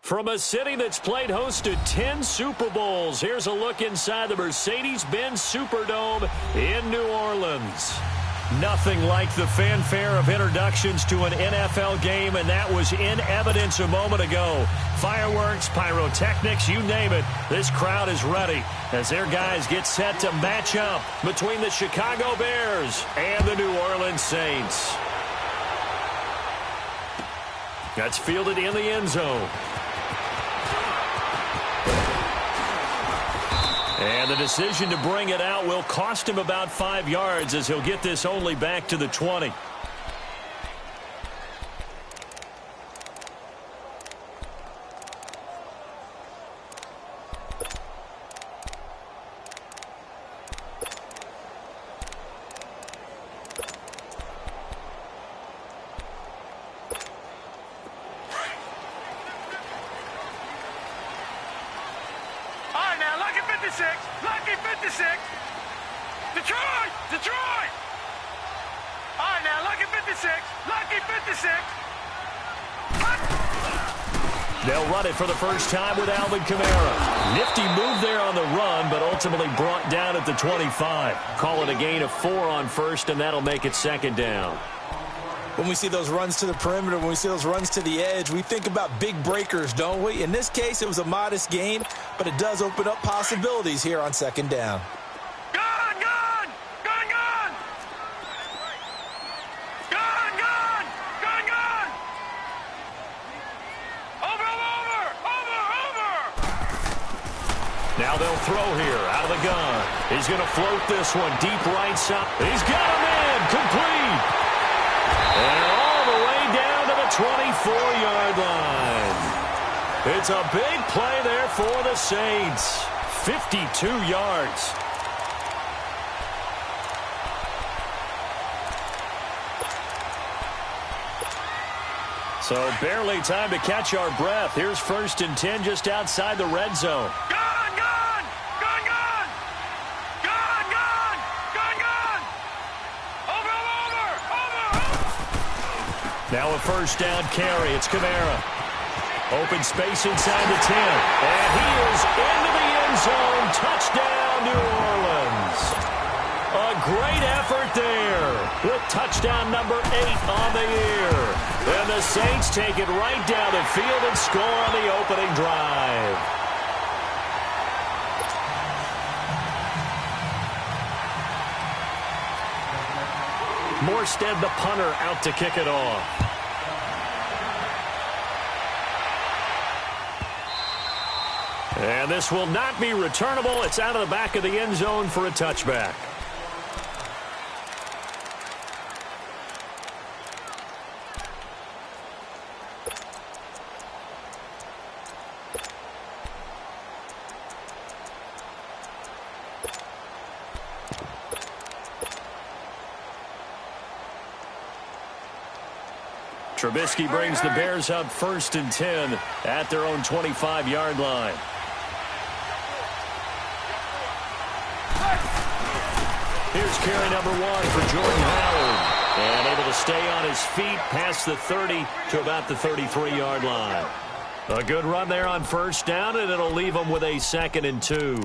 From a city that's played host to 10 Super Bowls, here's a look inside the Mercedes-Benz Superdome in New Orleans. Nothing like the fanfare of introductions to an NFL game, and that was in evidence a moment ago. Fireworks, pyrotechnics, you name it. This crowd is ready as their guys get set to match up between the Chicago Bears and the New Orleans Saints. That's fielded in the end zone. And the decision to bring it out will cost him about 5 yards as he'll get this only back to the 20. Lucky 56. Detroit! Detroit! All right, now, Lucky 56. Lucky 56. They'll run it for the first time with Alvin Kamara. Nifty move there on the run, but ultimately brought down at the 25. Call it a gain of 4 on first, and that'll make it second down. When we see those runs to the perimeter, when we see those runs to the edge, we think about big breakers, don't we? In this case, it was a modest gain, but it does open up possibilities here on second down. Gone, gone! Gone, gone! Gone, gone! Gone, gone! Over, over! Over, over! Now they'll throw here out of the gun. He's going to float this one deep right side. He's got him in. Complete. And all the way down to the 24-yard line. It's a big play there for the Saints. 52 yards. So barely time to catch our breath. Here's 1st and 10 just outside the red zone. Gone, gone! Gone, gone! Gone, gone! Gone, gone! Over, over! Over, over! Now a first down carry. It's Kamara. Open space inside the 10. And he is into the end zone. Touchdown, New Orleans. A great effort there with touchdown number 8 on the year. And the Saints take it right down the field and score on the opening drive. Morstead, the punter, out to kick it off. And this will not be returnable. It's out of the back of the end zone for a touchback. Trubisky brings the Bears up 1st and 10 at their own 25-yard line. Here's carry number 1 for Jordan Howard. And able to stay on his feet past the 30 to about the 33-yard line. A good run there on first down, and it'll leave them with a 2nd and 2.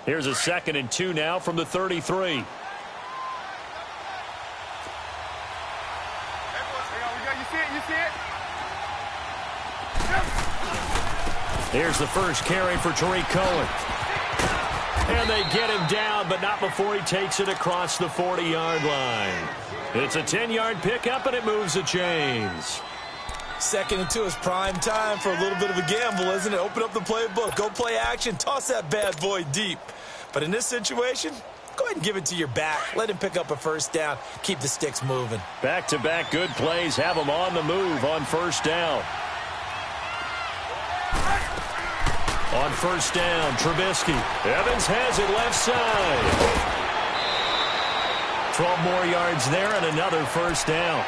Here's a 2nd and 2 now from the 33. Here's the first carry for Tariq Cohen. And they get him down, but not before he takes it across the 40-yard line. It's a 10-yard pickup, and it moves the chains. 2nd and 2 is prime time for a little bit of a gamble, isn't it? Open up the playbook, go play action, toss that bad boy deep. But in this situation, go ahead and give it to your back. Let him pick up a first down. Keep the sticks moving. Back-to-back good plays have him on the move on first down. On first down, Trubisky. Evans has it left side. 12 more yards there and another first down.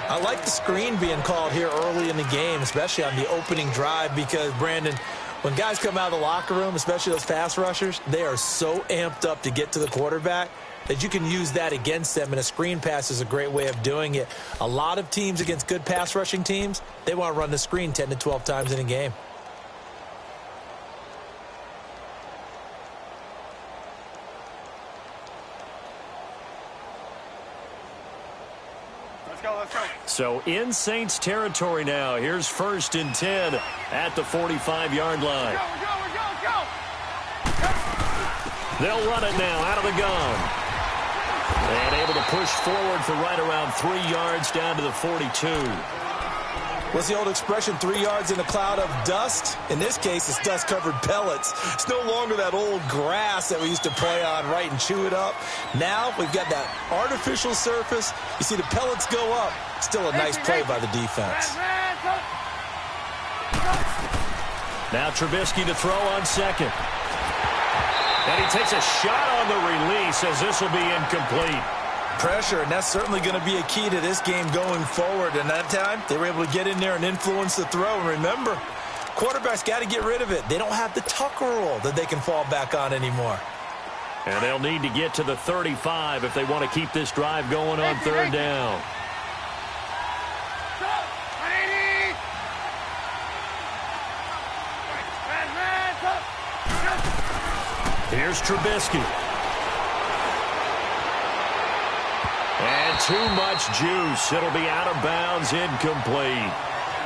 I like the screen being called here early in the game, especially on the opening drive, because, Brandon, when guys come out of the locker room, especially those pass rushers, they are so amped up to get to the quarterback that you can use that against them, and a screen pass is a great way of doing it. A lot of teams against good pass rushing teams, they want to run the screen 10 to 12 times in a game. Let's go. So in Saints territory now. Here's 1st and 10 at the 45-yard line. Go. They'll run it now out of the gun. And able to push forward for right around 3 yards down to the 42. What's the old expression, 3 yards in a cloud of dust? In this case, it's dust-covered pellets. It's no longer that old grass that we used to play on, right, and chew it up. Now we've got that artificial surface. You see the pellets go up. Still a nice play by the defense. Now Trubisky to throw on 2nd. And he takes a shot on the release as this will be incomplete. Pressure, and that's certainly going to be a key to this game going forward. And that time, they were able to get in there and influence the throw. And remember, quarterbacks got to get rid of it. They don't have the Tucker rule that they can fall back on anymore. And they'll need to get to the 35 if they want to keep this drive going on 3rd down. Here's Trubisky. And too much juice. It'll be out of bounds, incomplete.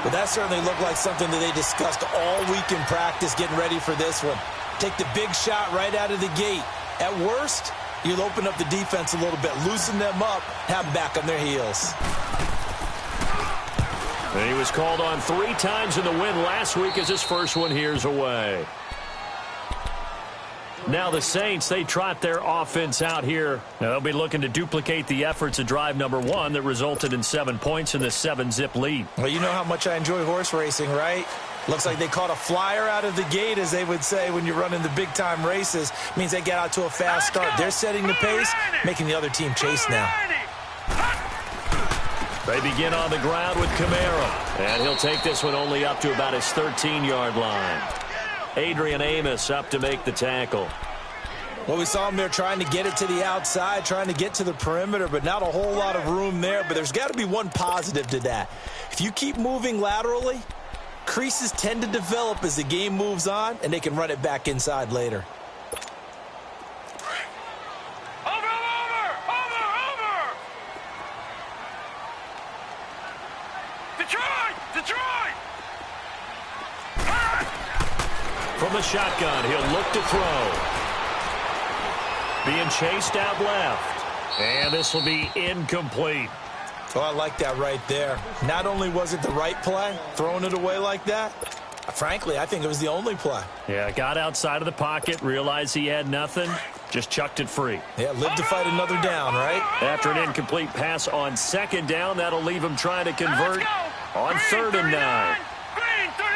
But that certainly looked like something that they discussed all week in practice, getting ready for this one. Take the big shot right out of the gate. At worst, you'll open up the defense a little bit, loosen them up, have them back on their heels. And he was called on 3 times in the win last week as his first one here's away. Now the Saints, they trot their offense out here. Now they'll be looking to duplicate the efforts of drive number 1 that resulted in 7 points in the 7-zip lead. Well, you know how much I enjoy horse racing, right? Looks like they caught a flyer out of the gate, as they would say when you're running the big-time races. Means they get out to a fast start. They're setting the pace, making the other team chase now. They begin on the ground with Kamara. And he'll take this one only up to about his 13-yard line. Adrian Amos up to make the tackle. Well, we saw him there trying to get it to the outside, trying to get to the perimeter, but not a whole lot of room there. But there's got to be one positive to that. If you keep moving laterally, creases tend to develop as the game moves on, and they can run it back inside later. Over! Detroit! From the shotgun, he'll look to throw. Being chased out left. And this will be incomplete. Oh, I like that right there. Not only was it the right play, throwing it away like that, frankly, I think it was the only play. Yeah, got outside of the pocket, realized he had nothing, just chucked it free. Yeah, live to fight another down, right? After an incomplete pass on 2nd down, that'll leave him trying to convert on 3rd and 9. Green 39.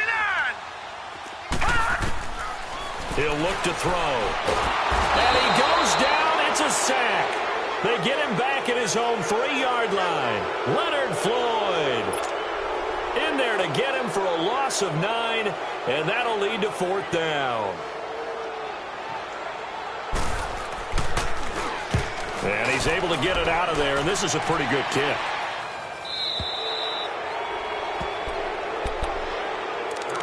He'll look to throw. And he goes down. It's a sack. They get him back at his own 3-yard line. Leonard Floyd in there to get him for a loss of 9, and that'll lead to 4th down. And he's able to get it out of there, and this is a pretty good kick.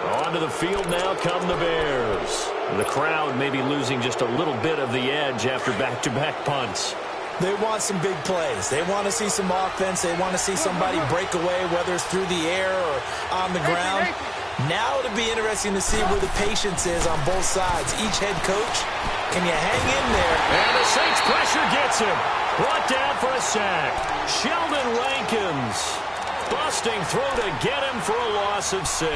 Onto the field now come the Bears. The crowd may be losing just a little bit of the edge after back-to-back punts. They want some big plays. They want to see some offense. They want to see somebody break away, whether it's through the air or on the ground. Now it'll be interesting to see where the patience is on both sides. Each head coach, can you hang in there? And the Saints pressure gets him. Brought down for a sack. Sheldon Rankins busting through to get him for a loss of 6.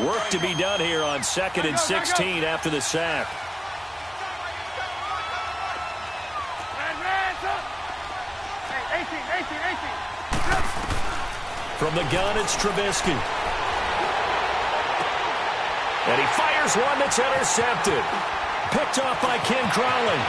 Work to be done here on 2nd and 16 after the sack. Hey, 18. From the gun, it's Trubisky. And he fires one that's intercepted. Picked off by Ken Crowley.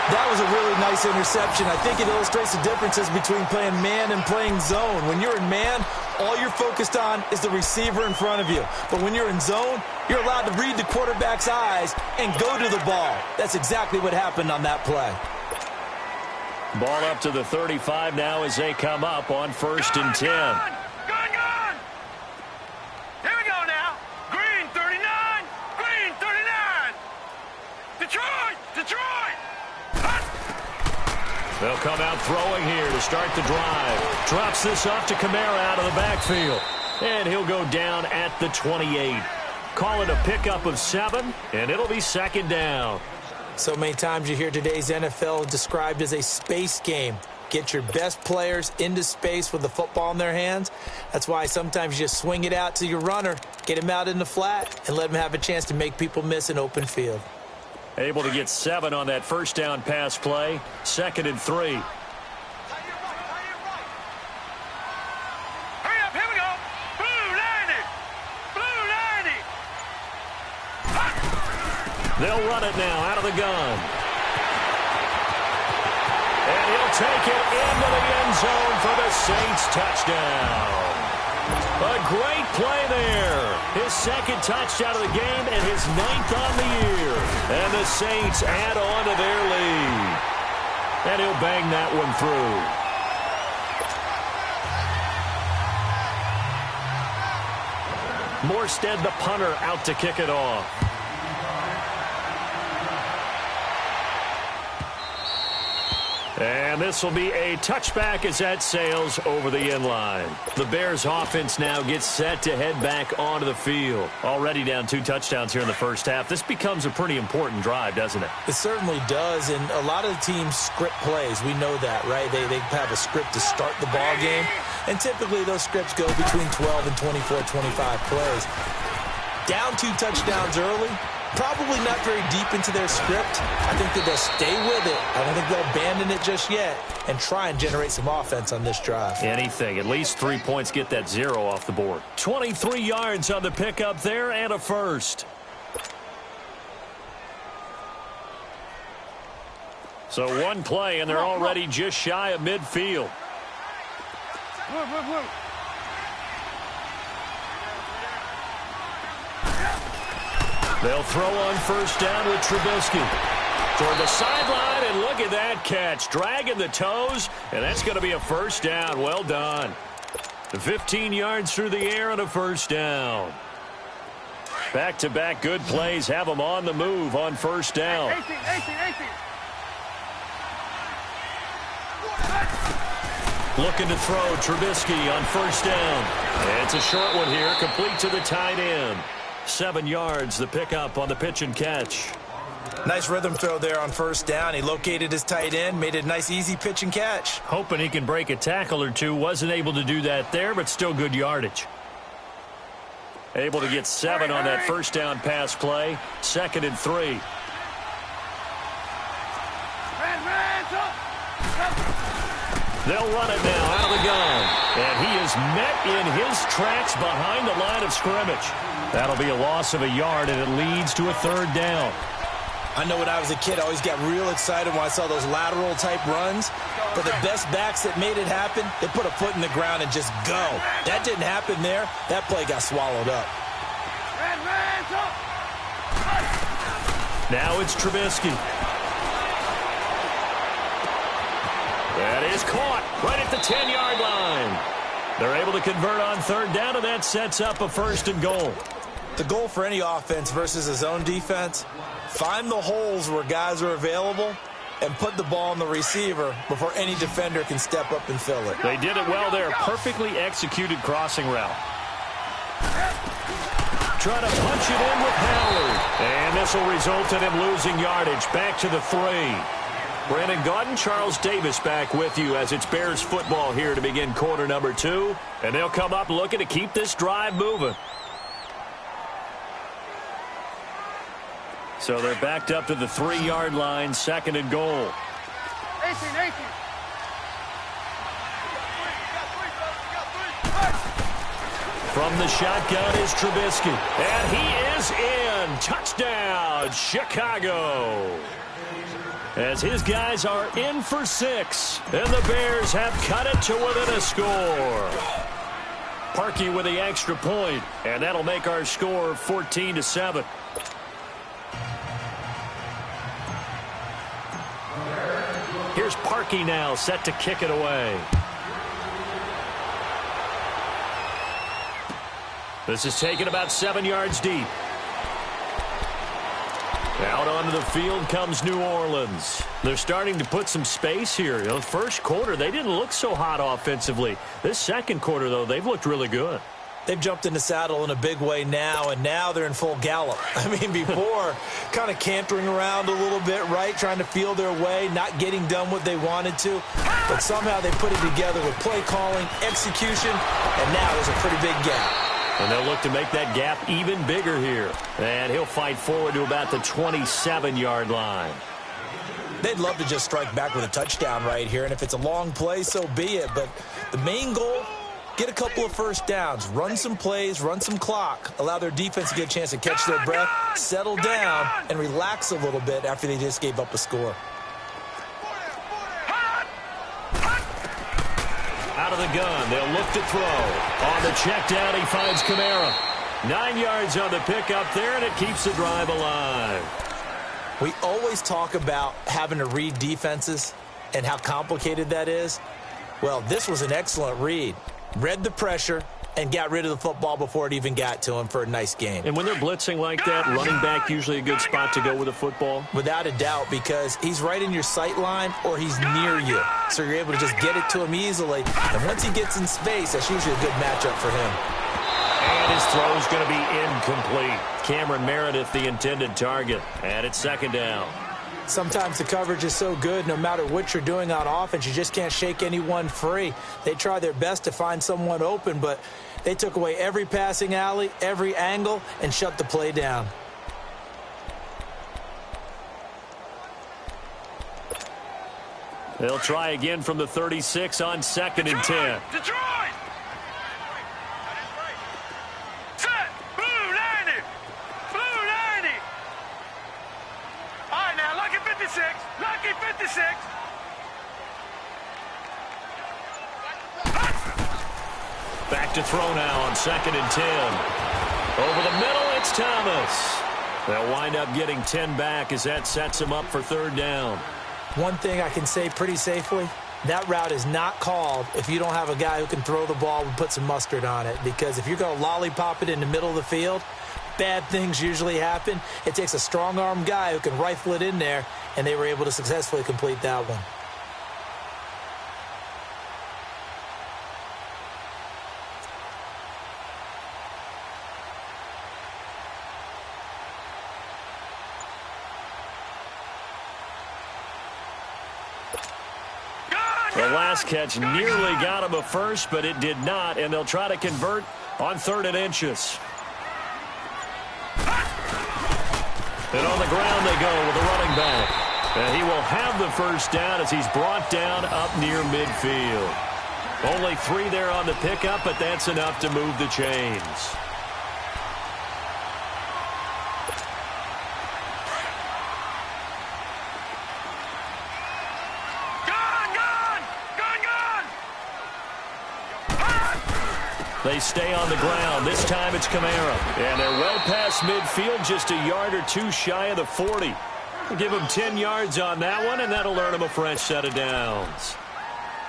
That was a really nice interception. I think it illustrates the differences between playing man and playing zone. When you're in man, all you're focused on is the receiver in front of you. But when you're in zone, you're allowed to read the quarterback's eyes and go to the ball. That's exactly what happened on that play. Ball up to the 35 now as they come up on 1st and 10. Gone! Here we go now. Green 39. Green 39. Detroit. They'll come out throwing here to start the drive. Drops this off to Kamara out of the backfield. And he'll go down at the 28. Call it a pickup of 7, and it'll be 2nd down. So many times you hear today's NFL described as a space game. Get your best players into space with the football in their hands. That's why sometimes you just swing it out to your runner, get him out in the flat, and let him have a chance to make people miss an open field. Able to get 7 on that 1st down pass play. 2nd and 3. Hurry up, here we go. Blue 90. They'll run it now out of the gun. And he'll take it into the end zone for the Saints touchdown. A great play there. His 2nd touchdown of the game and his 9th on the year. And the Saints add on to their lead. And he'll bang that one through. Morstead, the punter, out to kick it off. And this will be a touchback as that sails over the end line. The Bears offense now gets set to head back onto the field. Already down 2 touchdowns here in the first half. This becomes a pretty important drive, doesn't it? It certainly does, and a lot of the teams script plays. We know that, right? They have a script to start the ball game, and typically those scripts go between 12 and 24, 25 plays. Down 2 touchdowns early. Probably not very deep into their script. I think that they'll stay with it. I don't think they'll abandon it just yet and try and generate some offense on this drive. Anything. At least 3 points get that 0 off the board. 23 yards on the pickup there and a first. So 1 play and they're already just shy of midfield. Blue. They'll throw on 1st down with Trubisky. Toward the sideline, and look at that catch. Dragging the toes, and that's going to be a 1st down. Well done. 15 yards through the air and a 1st down. Back-to-back good plays have them on the move on 1st down. 18. Looking to throw Trubisky on 1st down. And it's a short one here, complete to the tight end. 7 yards, the pickup on the pitch and catch. Nice rhythm throw there on 1st down. He located his tight end, made it a nice, easy pitch and catch. Hoping he can break a tackle or two. Wasn't able to do that there, but still good yardage. Able to get 7 on that 1st down pass play. 2nd and 3. They'll run it now out of the gun. And he is met in his tracks behind the line of scrimmage. That'll be a loss of a yard, and it leads to a 3rd down. I know when I was a kid, I always got real excited when I saw those lateral-type runs. But the best backs that made it happen, they put a foot in the ground and just go. That didn't happen there. That play got swallowed up. Now it's Trubisky. That is caught right at the 10-yard line. They're able to convert on 3rd down, and that sets up a 1st and goal. The goal for any offense versus a zone defense, find the holes where guys are available and put the ball on the receiver before any defender can step up and fill it. They did it well there. Perfectly executed crossing route. Trying to punch it in with Howard. And this will result in him losing yardage. Back to the 3. Brandon Gaudin, Charles Davis back with you as it's Bears football here to begin quarter number 2. And they'll come up looking to keep this drive moving. So they're backed up to the 3-yard line, 2nd and goal. 18. From the shotgun is Trubisky. And he is in. Touchdown, Chicago. As his guys are in for 6. And the Bears have cut it to within a score. Parkey with the extra point. And that'll make our score 14-7. Here's Parkey now, set to kick it away. This is taken about 7 yards deep. Out onto the field comes New Orleans. They're starting to put some space here. The first quarter, they didn't look so hot offensively. This second quarter, though, they've looked really good. They've jumped in the saddle in a big way now, and now they're in full gallop. I mean, before, kind of cantering around a little bit, right, trying to feel their way, not getting done what they wanted to. But somehow they put it together with play calling, execution, and now there's a pretty big gap. And they'll look to make that gap even bigger here. And he'll fight forward to about the 27-yard line. They'd love to just strike back with a touchdown right here, and if it's a long play, so be it. But the main goal, get a couple of first downs, run some plays, run some clock, allow their defense to get a chance to catch their breath, settle down, and relax a little bit after they just gave up a score. Out of the gun, they'll look to throw. On the check down, he finds Kamara. 9 yards on the pickup there, and it keeps the drive alive. We always talk about having to read defenses and how complicated that is. Well, this was an excellent read. Read the pressure and got rid of the football before it even got to him for a nice game. And when they're blitzing like that, running back usually a good spot to go with a football? Without a doubt, because he's right in your sight line or he's near you. So you're able to just get it to him easily. And once he gets in space, that's usually a good matchup for him. And his throw is going to be incomplete. Cameron Meredith, the intended target. And it's second down. Sometimes the coverage is so good, no matter what you're doing on offense, you just can't shake anyone free. They try their best to find someone open, but they took away every passing alley, every angle, and shut the play down. They'll try again from the 36 on 2nd and 10. Detroit! Set! Blue 90! Blue 90! All right, now, lucky 56. Lucky 56. Back to throw now on 2nd and 10. Over the middle, it's Thomas. They'll wind up getting 10 back as that sets them up for 3rd down. One thing I can say pretty safely, that route is not called if you don't have a guy who can throw the ball and put some mustard on it. Because if you're going to lollipop it in the middle of the field, bad things usually happen. It takes a strong-arm guy who can rifle it in there, and they were able to successfully complete that one. The last catch nearly got him a first, but it did not, and they'll try to convert on 3rd and inches. And on the ground they go with the running back. And he will have the first down as he's brought down up near midfield. Only 3 there on the pickup, but that's enough to move the chains. They stay on the ground. This time it's Kamara. And they're well past midfield, just a yard or 2 shy of the 40. Give them 10 yards on that one, and that'll earn them a fresh set of downs.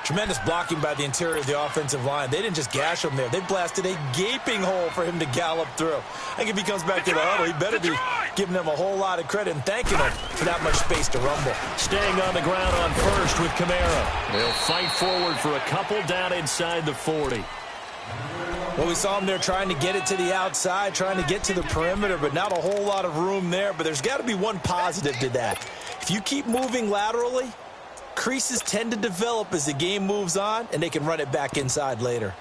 Tremendous blocking by the interior of the offensive line. They didn't just gash him there. They blasted a gaping hole for him to gallop through. I think if he comes back to the huddle, he better be giving them a whole lot of credit and thanking them for that much space to rumble. Staying on the ground on first with Kamara. They'll fight forward for a couple down inside the 40. Well, we saw him there trying to get it to the outside, trying to get to the perimeter, but not a whole lot of room there. But there's got to be one positive to that. If you keep moving laterally, creases tend to develop as the game moves on, and they can run it back inside later.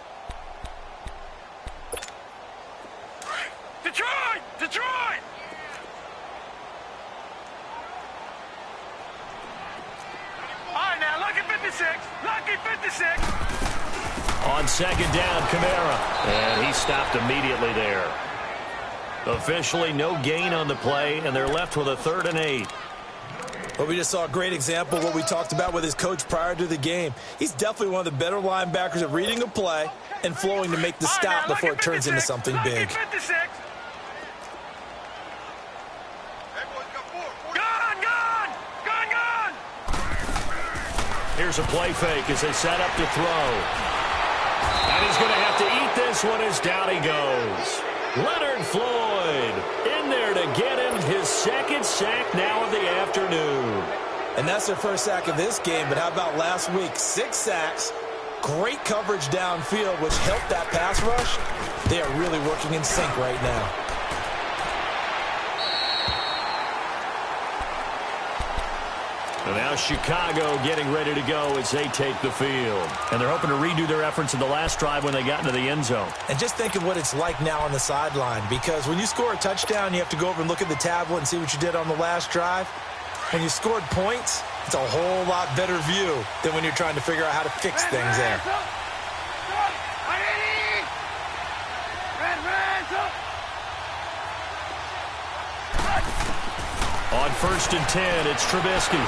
Detroit! Detroit! All right, now, lucky 56. Lucky 56. On 2nd down, Kamara. And he stopped immediately there. Officially no gain on the play, and they're left with a 3rd and 8. Well, we just saw a great example of what we talked about with his coach prior to the game. He's definitely one of the better linebackers at reading a play and flowing to make the stop before it turns into something big. Here's a play fake as they set up to throw. And he's going to have to eat this one as down he goes. Leonard Floyd in there to get him his 2nd sack now of the afternoon. And that's their 1st sack of this game, but how about last week? 6 sacks, great coverage downfield, which helped that pass rush. They are really working in sync right now. And now Chicago getting ready to go as they take the field. And they're hoping to redo their efforts in the last drive when they got into the end zone. And just think of what it's like now on the sideline, because when you score a touchdown, you have to go over and look at the tablet and see what you did on the last drive. When you scored points, it's a whole lot better view than when you're trying to figure out how to fix things there. On 1st and 10, it's Trubisky.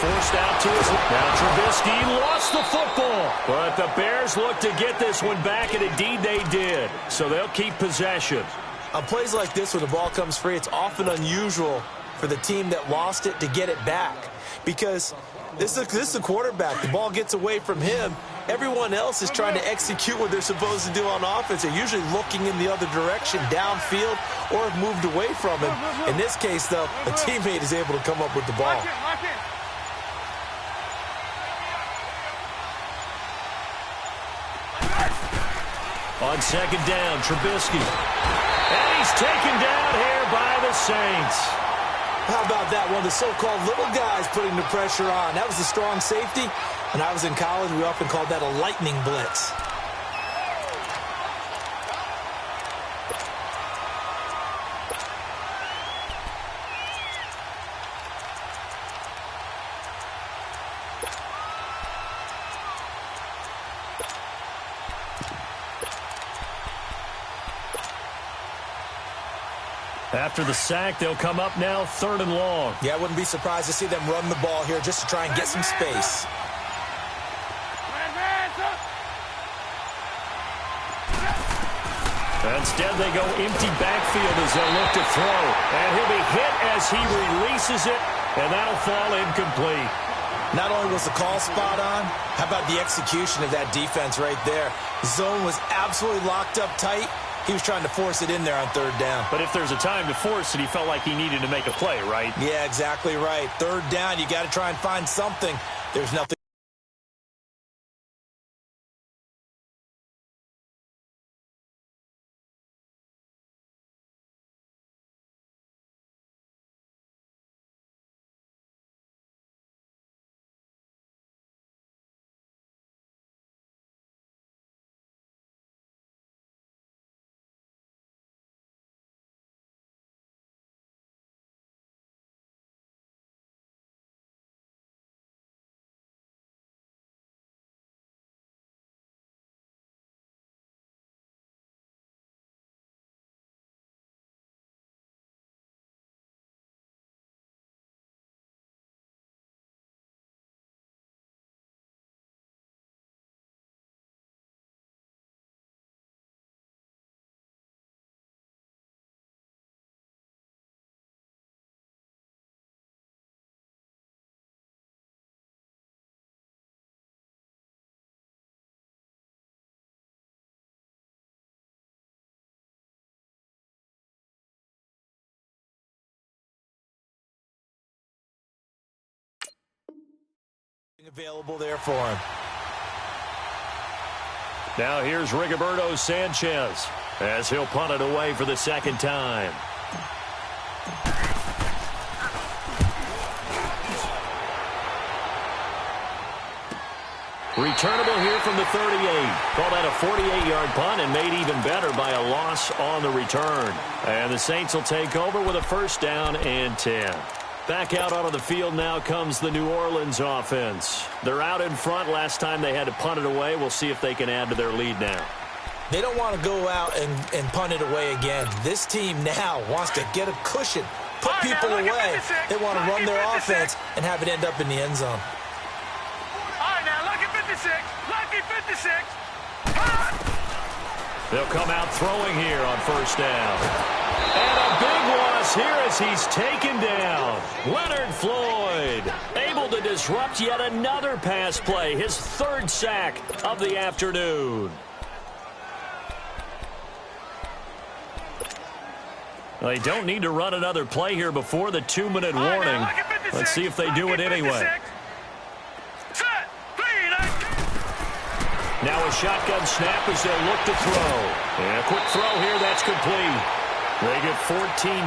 Forced out to his left. Now Trubisky lost the football. But the Bears look to get this one back, and indeed they did. So they'll keep possession. On plays like this, when the ball comes free, it's often unusual for the team that lost it to get it back. Because this is the quarterback. The ball gets away from him. Everyone else is trying to execute what they're supposed to do on offense. They're usually looking in the other direction, downfield, or have moved away from him. In this case, though, a teammate is able to come up with the ball. On 2nd down, Trubisky. And he's taken down here by the Saints. How about that? One of the so-called little guys putting the pressure on. That was the strong safety. When I was in college, we often called that a lightning blitz. After the sack, they'll come up now 3rd and long. Yeah, I wouldn't be surprised to see them run the ball here just to try and get some space. Instead, they go empty backfield as they look to throw. And he'll be hit as he releases it, and that'll fall incomplete. Not only was the call spot on, how about the execution of that defense right there? Zone was absolutely locked up tight. He was trying to force it in there on 3rd down. But if there's a time to force it, he felt like he needed to make a play, right? Yeah, exactly right. 3rd down, you got to try and find something. There's nothing. Available there for him. Now here's Rigoberto Sanchez as he'll punt it away for the 2nd time. Returnable here from the 38. Called out a 48-yard punt and made even better by a loss on the return. And the Saints will take over with a 1st down and 10. Back out onto the field now comes the New Orleans offense. They're out in front. Last time they had to punt it away. We'll see if they can add to their lead now. They don't want to go out and punt it away again. This team now wants to get a cushion, put people away. They want to run their offense and have it end up in the end zone. All right, now, lucky 56. Lucky 56. They'll come out throwing here on first down. And a big loss here as he's taken down. Leonard Floyd able to disrupt yet another pass play, his third sack of the afternoon. They don't need to run another play here before the 2-minute warning. Let's see if they do it anyway. Now a shotgun snap as they'll look to throw. And a quick throw here, that's complete. They get 14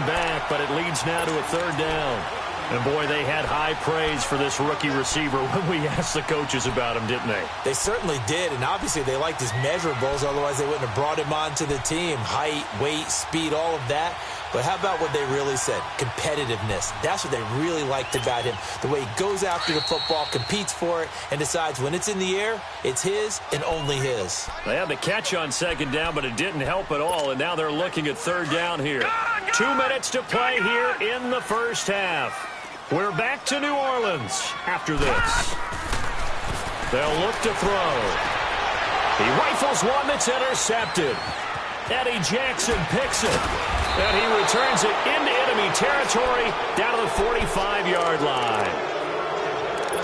back, but it leads now to a third down. And, boy, they had high praise for this rookie receiver when we asked the coaches about him, didn't they? They certainly did, and obviously they liked his measurables. Otherwise, they wouldn't have brought him onto the team. Height, weight, speed, all of that. But how about what they really said? Competitiveness. That's what they really liked about him. The way he goes after the football, competes for it, and decides when it's in the air, it's his and only his. They had the catch on second down, but it didn't help at all, and now they're looking at third down here. 2 minutes to play here in the first half. We're back to New Orleans after this. They'll look to throw. He rifles one that's intercepted. Eddie Jackson picks it. And he returns it into enemy territory down to the 45-yard line.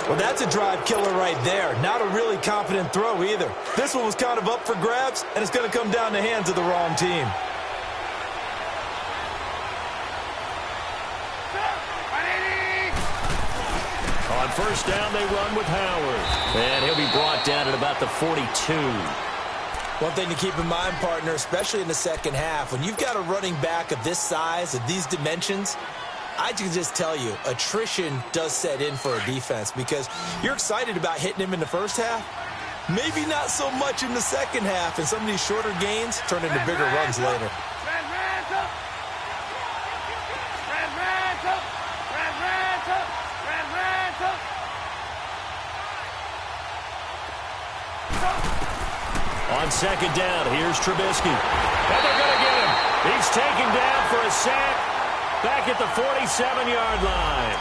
Well, that's a drive killer right there. Not a really confident throw either. This one was kind of up for grabs, and it's going to come down the hands of the wrong team. On first down, they run with Howard. And he'll be brought down at about the 42. One thing to keep in mind, partner, especially in the second half, when you've got a running back of this size, of these dimensions, I can just tell you, attrition does set in for a defense because you're excited about hitting him in the first half. Maybe not so much in the second half, and some of these shorter gains turn into bigger runs later. On second down, here's Trubisky. And they're going to get him. He's taken down for a sack back at the 47-yard line.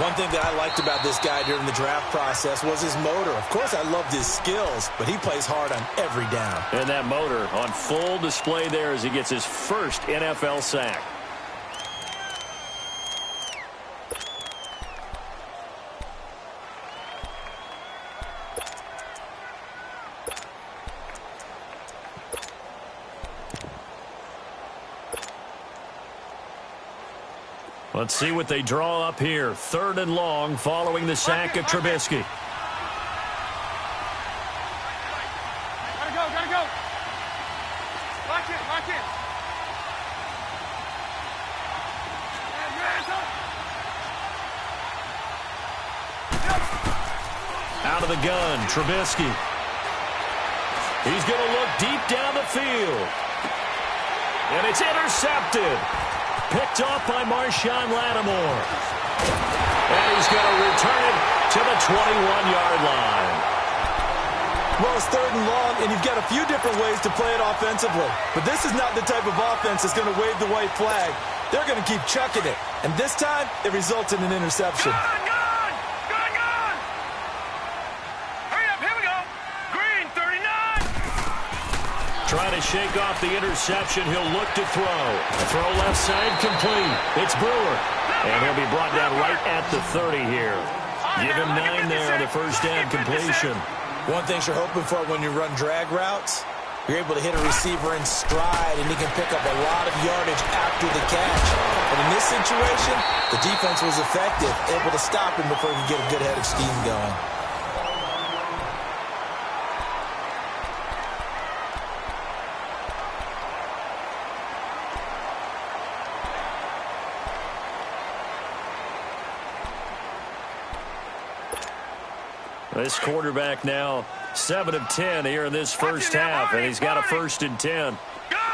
One thing that I liked about this guy during the draft process was his motor. Of course, I loved his skills, but he plays hard on every down. And that motor on full display there as he gets his first NFL sack. Let's see what they draw up here. 3rd and long following the sack of Trubisky. Gotta go. Lock in. Out of the gun, Trubisky. He's going to look deep down the field. And it's intercepted. Picked off by Marshawn Lattimore. And he's going to return it to the 21-yard line. Well, it's 3rd and long, and you've got a few different ways to play it offensively. But this is not the type of offense that's going to wave the white flag. They're going to keep chucking it. And this time, it results in an interception. Gone! Hurry up, here we go. Green, 39. Trying to shake off the interception. He'll look to throw. Throw left side complete. It's Brewer. And he'll be brought down right at the 30 here. Give him 9 there on the first down completion. One thing you're hoping for when you run drag routes, you're able to hit a receiver in stride, and he can pick up a lot of yardage after the catch. But in this situation, the defense was effective, able to stop him before he could get a good head of steam going. This quarterback now 7 of 10 here in this first half, and he's got a 1st and 10. Gone!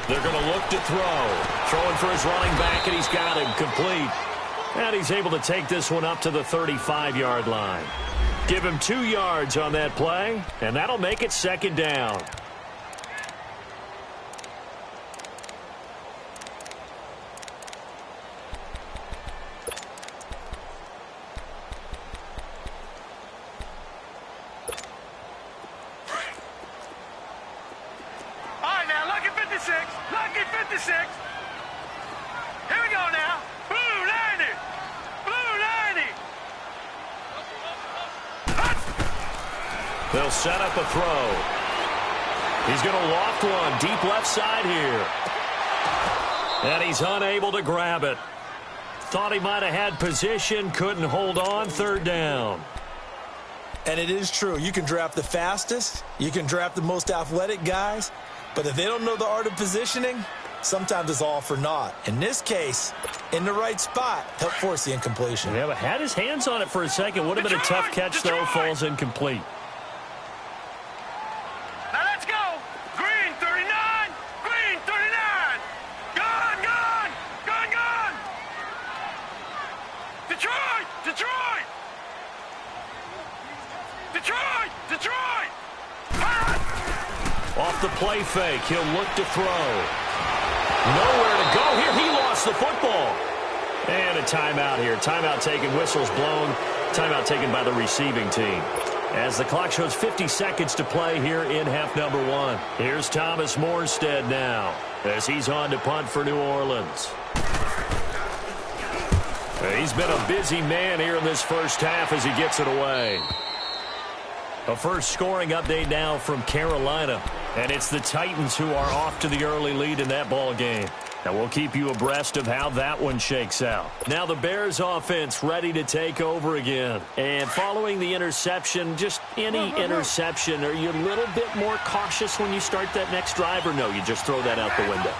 They're going to look to throw. throwing for his running back, and he's got him complete. And he's able to take this one up to the 35-yard line. Give him 2 yards on that play, and that'll make it second down. Lucky 56. Here we go now. Blue 90. Blue 90. They'll set up a throw. He's going to loft one deep left side here. And he's unable to grab it. Thought he might have had position, couldn't hold on, third down. And it is true. You can draft the fastest. You can draft the most athletic guys. But if they don't know the art of positioning, sometimes it's all for naught. In this case, in the right spot, help force the incompletion. Yeah, but had his hands on it for a second. Would have been a tough catch, though. Falls incomplete. Now let's go. Green 39. Green 39. Gone, gone. Gone, gone. Detroit. Detroit. Detroit. Detroit. Off the play fake, he'll look to throw. Nowhere to go here. He lost the football. And a timeout here. Timeout taken, whistles blown. Timeout taken by the receiving team. As the clock shows 50 seconds to play here in half number 1. Here's Thomas Morstead now as he's on to punt for New Orleans. He's been a busy man here in this first half as he gets it away. A first scoring update now from Carolina. And it's the Titans who are off to the early lead in that ball game. And we'll keep you abreast of how that one shakes out. Now the Bears offense ready to take over again. And following the interception, just any interception, are you a little bit more cautious when you start that next drive? Or no, you just throw that out the window?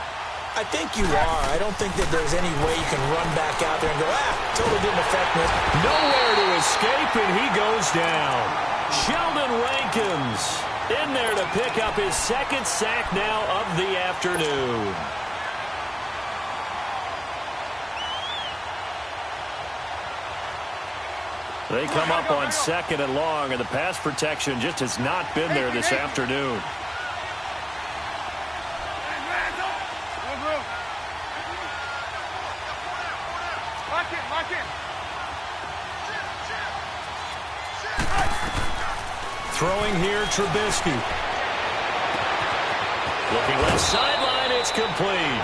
I think you are. I don't think that there's any way you can run back out there and go, totally didn't affect me. Nowhere to escape, and he goes down. Sheldon Rankins in there to pick up his second sack now of the afternoon. They come up on second and long, and the pass protection just has not been there this afternoon. Lock in. Throwing here, Trubisky. Looking left sideline, it's complete.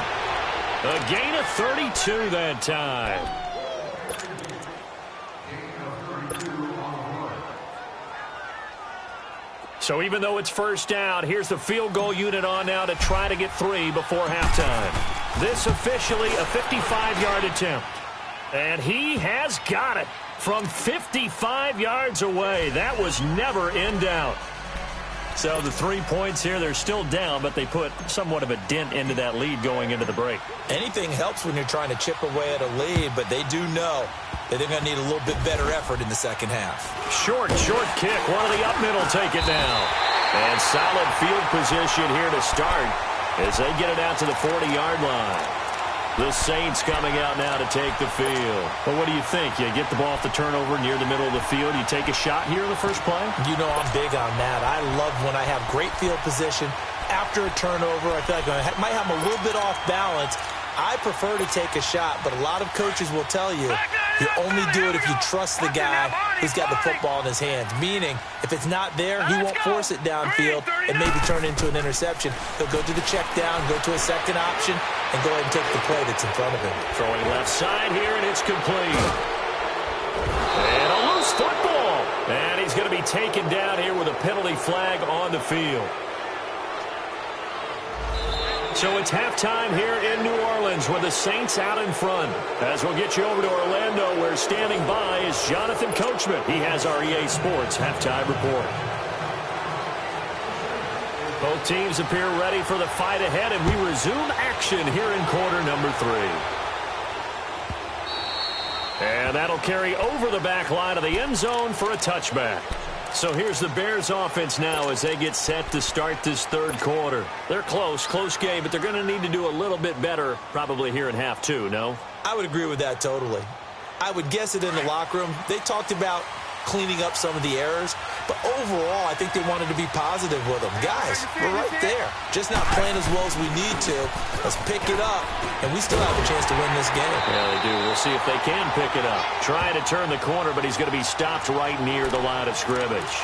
A gain of 32 that time. So even though it's first down, here's the field goal unit on now to try to get 3 before halftime. This officially a 55-yard attempt. And he has got it from 55 yards away. That was never in doubt. So the 3 points here, they're still down, but they put somewhat of a dent into that lead going into the break. Anything helps when you're trying to chip away at a lead, but they do know that they're going to need a little bit better effort in the second half. Short kick. One of the up middle take it down. And solid field position here to start as they get it out to the 40-yard line. The Saints coming out now to take the field. But what do you think? You get the ball off the turnover near the middle of the field. You take a shot here in the first play? You know I'm big on that. I love when I have great field position. After a turnover, I feel like I might have them a little bit off balance. I prefer to take a shot, but a lot of coaches will tell you only do it if you trust the guy who's got the football in his hands. Meaning, if it's not there, he won't force it downfield and maybe turn it into an interception. He'll go to the check down, go to a second option, and go ahead and take the play that's in front of him. Throwing left side here, and it's complete. And a loose football. And he's going to be taken down here with a penalty flag on the field. So it's halftime here in New Orleans with the Saints out in front. As we'll get you over to Orlando, where standing by is Jonathan Coachman. He has our EA Sports halftime report. Both teams appear ready for the fight ahead, and we resume action here in quarter number 3. And that'll carry over the back line of the end zone for a touchback. So here's the Bears offense now as they get set to start this third quarter. They're close game, but they're going to need to do a little bit better probably here in half two, no? I would agree with that totally. I would guess it in the locker room. They talked about cleaning up some of the errors, but overall, I think they wanted to be positive with them. Guys, we're right there. Just not playing as well as we need to. Let's pick it up, and we still have a chance to win this game. Yeah, they do. We'll see if they can pick it up. Trying to turn the corner, but he's going to be stopped right near the line of scrimmage.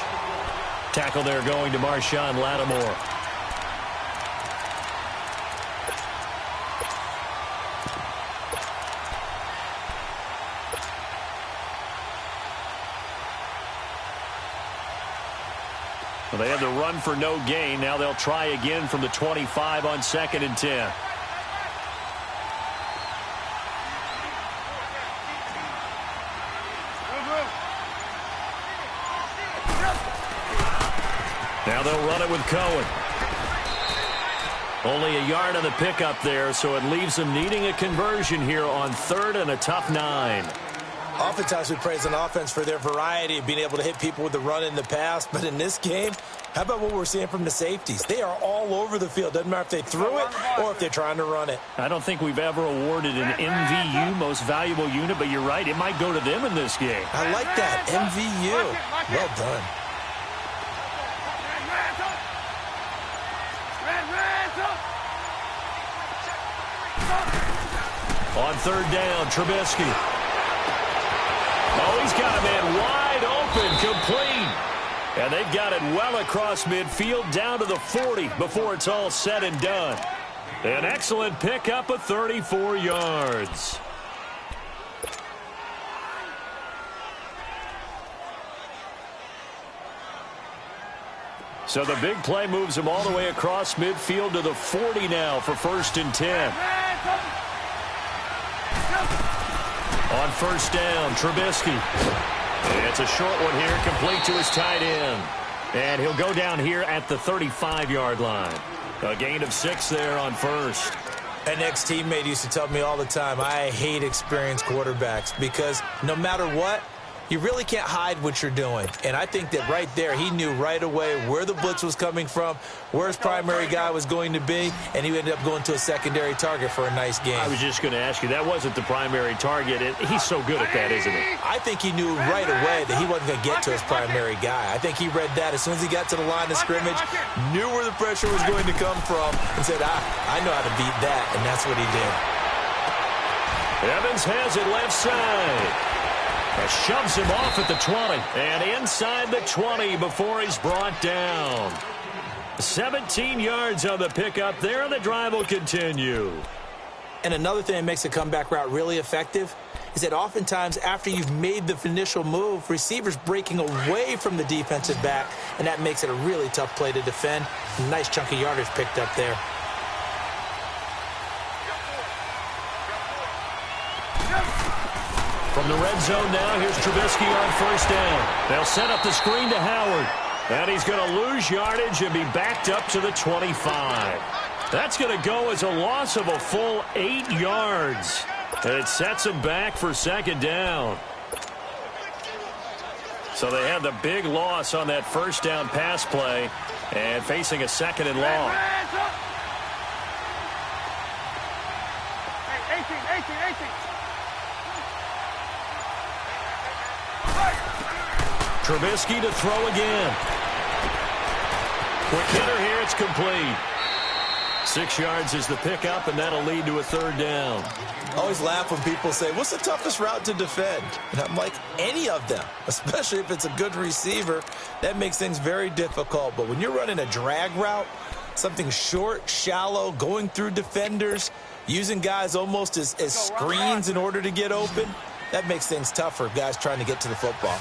Tackle there going to Marshawn Lattimore. Well, they had the run for no gain. Now they'll try again from the 25 on 2nd and 10. Now they'll run it with Cohen. Only a yard on the pickup there, so it leaves them needing a conversion here on 3rd and a tough 9. Oftentimes we praise an offense for their variety of being able to hit people with the run in the past, but in this game, how about what we're seeing from the safeties? They are all over the field. Doesn't matter if they threw it or if they're trying to run it. I don't think we've ever awarded an MVU, most valuable unit, but you're right, it might go to them in this game. I like that, MVU. Well done. On 3rd down, Trubisky. Oh, he's got a man wide open, complete. And they've got it well across midfield down to the 40 before it's all said and done. An excellent pickup of 34 yards. So the big play moves him all the way across midfield to the 40 now for 1st and 10. On 1st down, Trubisky. It's a short one here, complete to his tight end. And he'll go down here at the 35-yard line. A gain of 6 there on 1st. An ex-teammate used to tell me all the time, I hate experienced quarterbacks because no matter what, you really can't hide what you're doing. And I think that right there, he knew right away where the blitz was coming from, where his primary guy was going to be, and he ended up going to a secondary target for a nice game. I was just going to ask you, that wasn't the primary target. He's so good at that, isn't he? I think he knew right away that he wasn't going to get to his primary guy. I think he read that as soon as he got to the line of scrimmage, knew where the pressure was going to come from, and said, I know how to beat that, and that's what he did. Evans has it left side. Shoves him off at the 20 and inside the 20 before he's brought down. 17 yards on the pickup there, and the drive will continue. And another thing that makes a comeback route really effective is that oftentimes after you've made the initial move, receivers breaking away from the defensive back, and that makes it a really tough play to defend. Nice chunky yardage picked up there. From the red zone now, here's Trubisky on 1st down. They'll set up the screen to Howard. And he's going to lose yardage and be backed up to the 25. That's going to go as a loss of a full 8 yards. And it sets him back for 2nd down. So they had the big loss on that 1st down pass play and facing a 2nd and long. 18. Trubisky to throw again. Quick hitter here, it's complete. 6 yards is the pickup, and that'll lead to a 3rd down. I always laugh when people say, what's the toughest route to defend? And I'm like, any of them, especially if it's a good receiver. That makes things very difficult. But when you're running a drag route, something short, shallow, going through defenders, using guys almost as screens in order to get open, that makes things tough for guys trying to get to the football.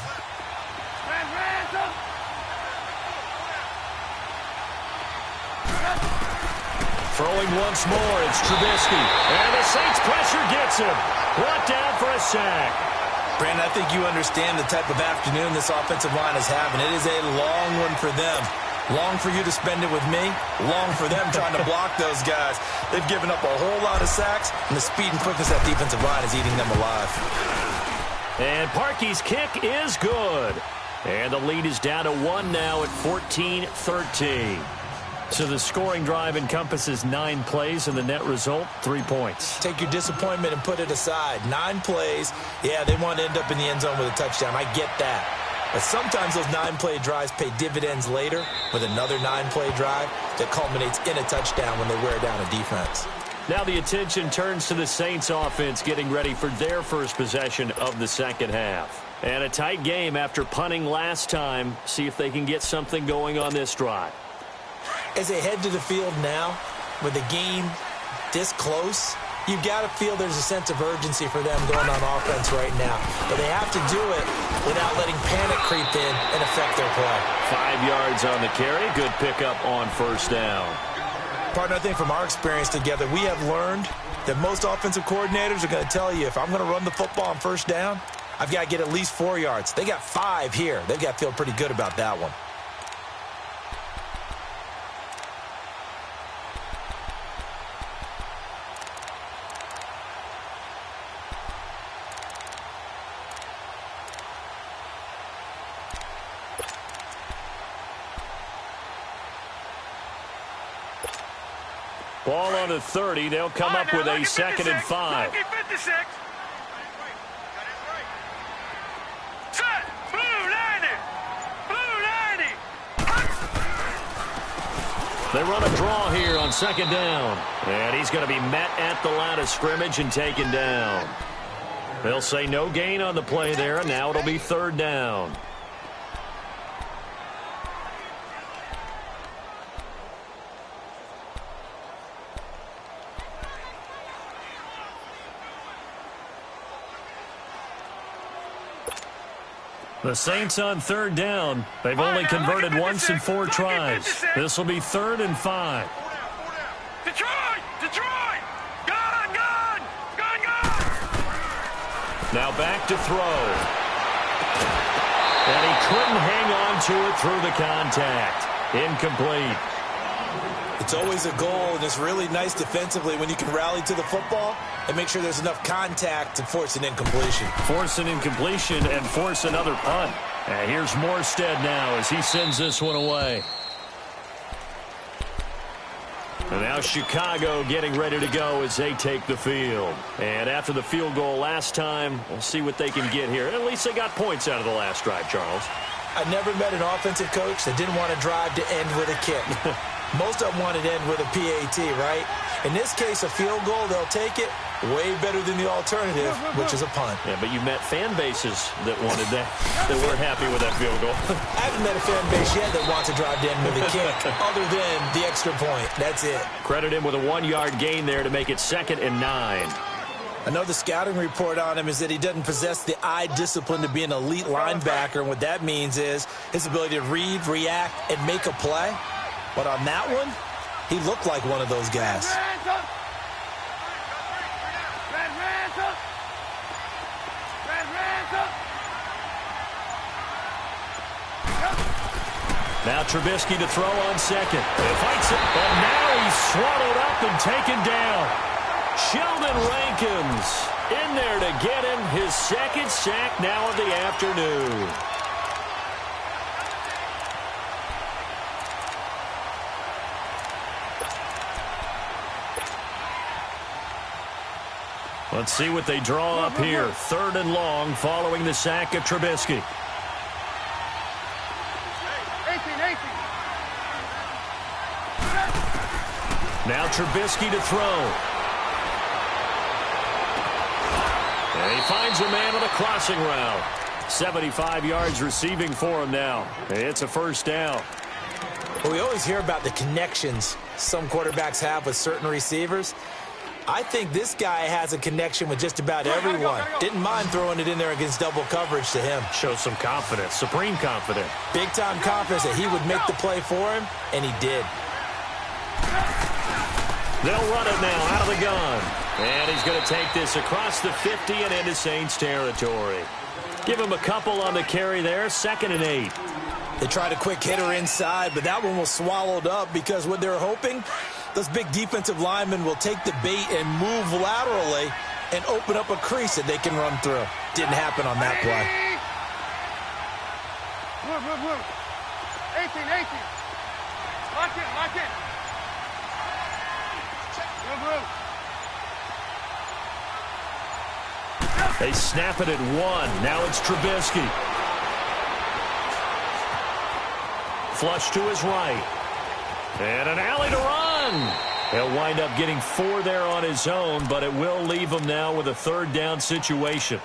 Throwing once more, it's Trubisky. And the Saints pressure gets him. Brought down for a sack. Brandon, I think you understand the type of afternoon this offensive line is having. It is a long one for them. Long for you to spend it with me. Long for them trying to block those guys. They've given up a whole lot of sacks, and the speed and quickness of that defensive line is eating them alive. And Parkey's kick is good. And the lead is down to 1 now at 14-13. So the scoring drive encompasses 9 plays, and the net result, 3 points. Take your disappointment and put it aside. 9 plays, yeah, they want to end up in the end zone with a touchdown. I get that. But sometimes those 9-play drives pay dividends later with another 9-play drive that culminates in a touchdown when they wear down a defense. Now the attention turns to the Saints offense getting ready for their first possession of the second half. And a tight game after punting last time. See if they can get something going on this drive. As they head to the field now, with the game this close, you've got to feel there's a sense of urgency for them going on offense right now. But they have to do it without letting panic creep in and affect their play. 5 yards on the carry. Good pickup on first down. Partner, I think from our experience together, we have learned that most offensive coordinators are going to tell you, if I'm going to run the football on first down, I've got to get at least 4 yards. They got 5 here. They've got to feel pretty good about that one. Ball on the 30. They'll come up with a 2nd and 5. Lucky 56. Set. Blue 90. Blue 90. They run a draw here on 2nd down. And he's going to be met at the line of scrimmage and taken down. They'll say no gain on the play there, and now it'll be 3rd down. The Saints on 3rd down. They've only converted once in 4 tries. This will be 3rd and 5. Detroit! Detroit! Gun! Gun! Gun! Gun! Now back to throw. And he couldn't hang on to it through the contact. Incomplete. It's always a goal, and it's really nice defensively when you can rally to the football and make sure there's enough contact to force an incompletion. Force an incompletion and force another punt. And here's Morstead now as he sends this one away. And now Chicago getting ready to go as they take the field. And after the field goal last time, we'll see what they can get here. At least they got points out of the last drive, Charles. I never met an offensive coach that didn't want to drive to end with a kick. Most of them wanted to end with a PAT, right? In this case, a field goal, they'll take it. Way better than the alternative, which is a punt. Yeah, but you met fan bases that wanted that, that weren't happy with that field goal. I haven't met a fan base yet that wants to drive to end with a kick, other than the extra point. That's it. Credit him with a 1-yard gain there to make it 2nd and 9. I know the scouting report on him is that he doesn't possess the eye discipline to be an elite linebacker, and what that means is his ability to read, react, and make a play. But on that one, he looked like one of those guys. Now Trubisky to throw on 2nd. He fights it, and now he's swallowed up and taken down. Sheldon Rankins in there to get him his 2nd sack now of the afternoon. Let's see what they draw up here. 3rd and long following the sack of Trubisky. Now Trubisky to throw. And he finds a man on a crossing route. 75 yards receiving for him now. It's a 1st down. Well, we always hear about the connections some quarterbacks have with certain receivers. I think this guy has a connection with just about everyone. Didn't mind throwing it in there against double coverage to him. Shows some confidence, supreme confidence. Big-time confidence that he would make the play for him, and he did. They'll run it now out of the gun. And he's going to take this across the 50 and into Saints territory. Give him a couple on the carry there, 2nd and 8. They tried a quick hitter inside, but that one was swallowed up because what they're hoping, those big defensive linemen will take the bait and move laterally and open up a crease that they can run through. Didn't happen on that play. Move, move, move. 18, 18. Lock in, lock in. Move, move. They snap it at 1. Now it's Trubisky. Flush to his right. And an alley to run. He'll wind up getting 4 there on his own, but it will leave him now with a 3rd down situation.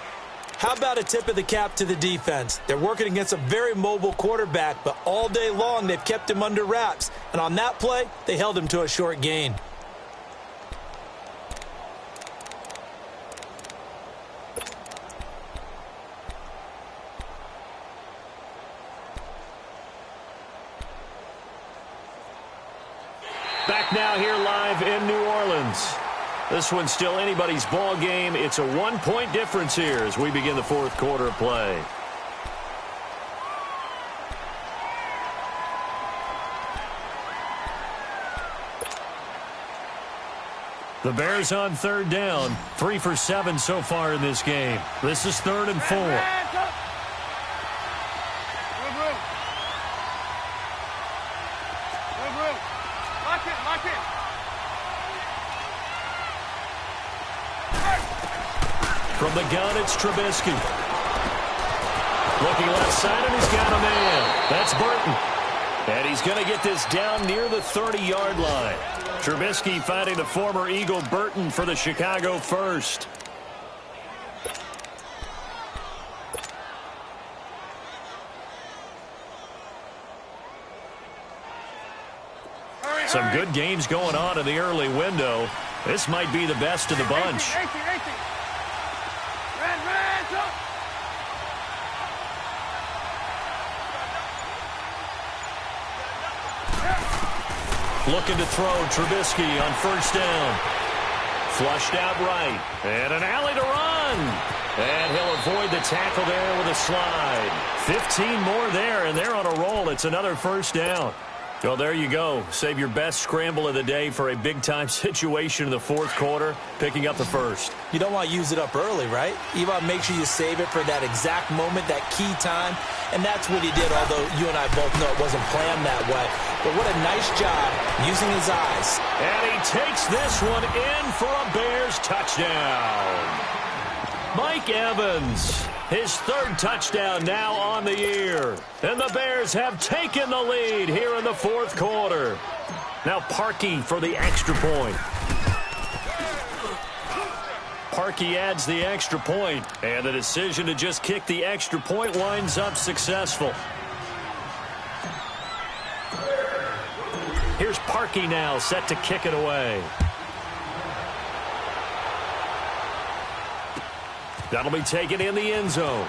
How about a tip of the cap to the defense? They're working against a very mobile quarterback, but all day long they've kept him under wraps. And on that play, they held him to a short gain. Back now here live in New Orleans. This one's still anybody's ball game. It's a 1-point difference here as we begin the 4th quarter of play. The Bears on 3rd down. 3 for 7 so far in this game. This is 3rd and 4. From the gun, it's Trubisky. Looking left side, and he's got a man. That's Burton. And he's going to get this down near the 30-yard line. Trubisky finding the former Eagle Burton for the Chicago first. Some good games going on in the early window. This might be the best of the bunch. 18, 18, 18. Looking to throw Trubisky on 1st down. Flushed out right. And an alley to run. And he'll avoid the tackle there with a slide. 15 more there, and they're on a roll. It's another 1st down. Well, there you go. Save your best scramble of the day for a big-time situation in the 4th quarter, picking up the 1st. You don't want to use it up early, right? You want to make sure you save it for that exact moment, that key time. And that's what he did, although you and I both know it wasn't planned that way. But what a nice job using his eyes. And he takes this one in for a Bears touchdown. Mike Evans, his 3rd touchdown now on the year. And the Bears have taken the lead here in the 4th quarter. Now Parkey for the extra point. Parkey adds the extra point, and the decision to just kick the extra point winds up successful. Here's Parkey now set to kick it away. That'll be taken in the end zone.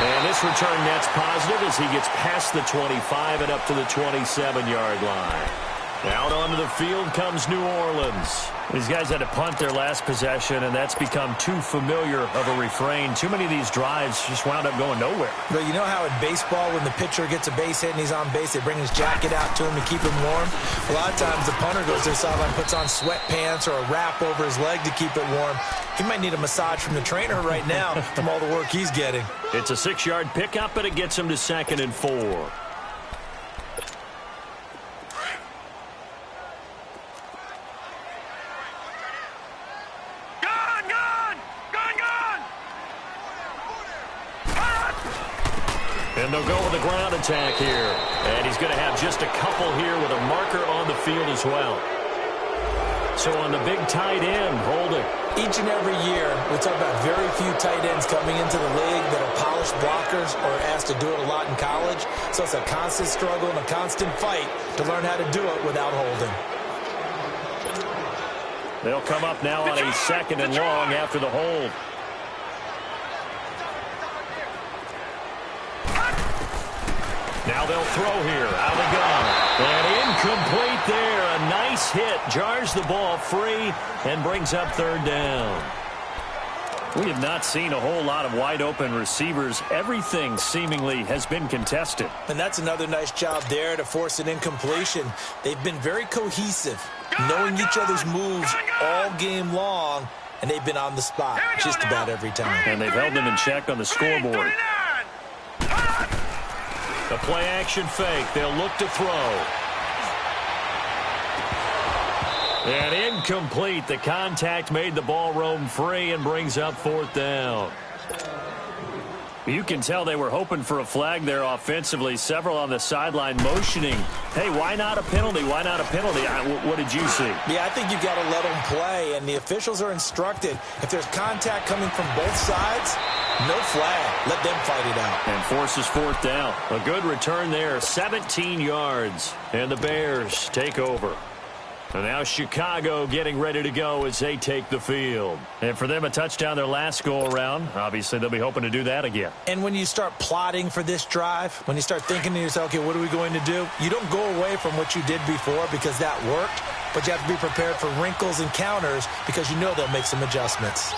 And this return net's positive as he gets past the 25 and up to the 27-yard line. Out onto the field comes New Orleans. These guys had to punt their last possession, and that's become too familiar of a refrain. Too many of these drives just wound up going nowhere. But you know how in baseball, when the pitcher gets a base hit and he's on base, they bring his jacket out to him to keep him warm? A lot of times the punter goes to the sideline, puts on sweatpants or a wrap over his leg to keep it warm. He might need a massage from the trainer right now from all the work he's getting. It's a 6-yard pickup, and it gets him to 2nd and 4. And they'll go with a ground attack here. And he's going to have just a couple here with a marker on the field as well. So on the big tight end, holding. Each and every year, we talk about very few tight ends coming into the league that are polished blockers or asked to do it a lot in college. So it's a constant struggle and a constant fight to learn how to do it without holding. They'll come up now on a 2nd and long after the hold. Now they'll throw here, out of the gun. And incomplete there. A nice hit. Jars the ball free and brings up 3rd down. We have not seen a whole lot of wide-open receivers. Everything seemingly has been contested. And that's another nice job there to force an incompletion. They've been very cohesive, knowing each other's moves all game long, and they've been on the spot just about every time. And they've held them in check on the scoreboard. The play action fake. They'll look to throw. And incomplete. The contact made the ball roam free and brings up 4th down. You can tell they were hoping for a flag there offensively. Several on the sideline motioning. Hey, why not a penalty? Why not a penalty? What did you see? Yeah, I think you've got to let them play, and the officials are instructed. If there's contact coming from both sides, no flag. Let them fight it out. And forces 4th down. A good return there, 17 yards. And the Bears take over. And now Chicago getting ready to go as they take the field. And for them, a touchdown their last go-around. Obviously, they'll be hoping to do that again. And when you start plotting for this drive, when you start thinking to yourself, okay, what are we going to do? You don't go away from what you did before because that worked, but you have to be prepared for wrinkles and counters because you know they'll make some adjustments.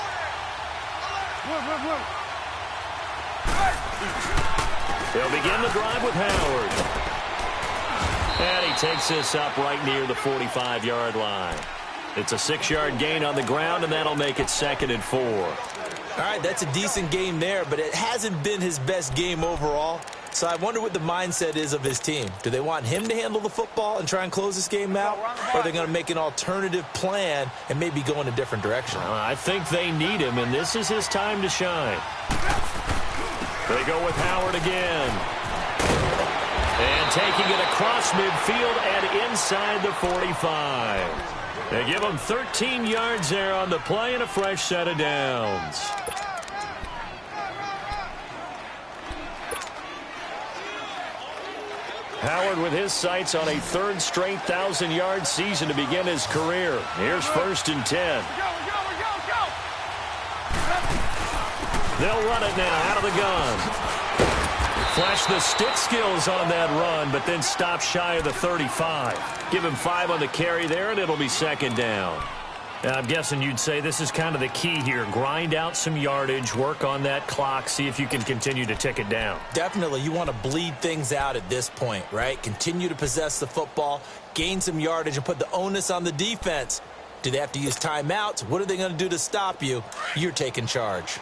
They'll begin the drive with Howard. And he takes this up right near the 45-yard line. It's a 6-yard gain on the ground, and that'll make it 2nd and 4. All right, that's a decent game there, but it hasn't been his best game overall. So I wonder what the mindset is of his team. Do they want him to handle the football and try and close this game out? Or are they going to make an alternative plan and maybe go in a different direction? I think they need him, and this is his time to shine. They go with Howard again. And taking it across midfield and inside the 45. They give him 13 yards there on the play and a fresh set of downs. Howard with his sights on a 3rd straight 1,000-yard season to begin his career. Here's 1st and 10. They'll run it now out of the gun. Flash the stick skills on that run, but then stop shy of the 35. Give him 5 on the carry there, and it'll be 2nd down. I'm guessing you'd say this is kind of the key here. Grind out some yardage, work on that clock, see if you can continue to tick it down. Definitely. You want to bleed things out at this point, right? Continue to possess the football, gain some yardage, and put the onus on the defense. Do they have to use timeouts? What are they going to do to stop you? You're taking charge.